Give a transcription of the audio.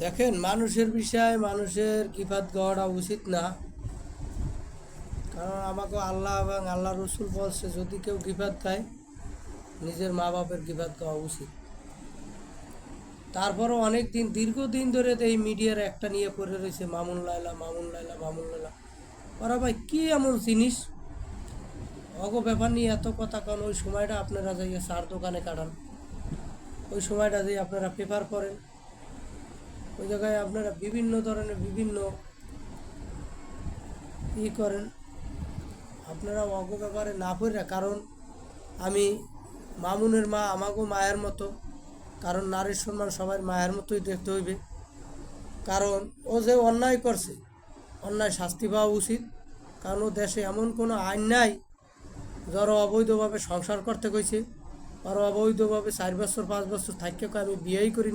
দেখেন, মানুষের বিষয় মানুষের কিফাত গাওয়াটা উচিত না। কারণ আমাকে আল্লাহ এবং আল্লাহ রসুল বলছে, যদি কেউ কিফাত গায় নিজের মা বাপের কিফাত গাওয়া উচিত। তারপরও অনেক দিন, দীর্ঘদিন ধরে তো এই মিডিয়ার একটা নিয়ে পড়ে রয়েছে, মামুন লায়লা, মামুন লায়লা, মামুন লায়লা। ওরা ভাই কী এমন জিনিস, অগো ব্যাপার নিয়ে এত কথা। কারণ ওই সময়টা আপনারা যাইয়া চার দোকানে কাটান, ওই সময়টা যে আপনারা পেপার পড়েন, ওই জায়গায় আপনারা বিভিন্ন ধরনের বিভিন্ন করেন। আপনারা অগ ব্যাপারে না পড়ে, কারণ আমি মামুনের মা আমাকেও মায়ের মতো, কারণ নারীর সম্মান সবাই মায়ের মতোই দেখতে হইবে। কারণ ও যে অন্যায় করছে, অন্যায় শাস্তি পাওয়া উচিত। কারণ ও দেশে এমন কোনো আইন নাই যারা অবৈধভাবে সংসার করতে কইছে, আর অবৈধভাবে 4 বছর 5 বছর থাকতে আমি বিয়েই করি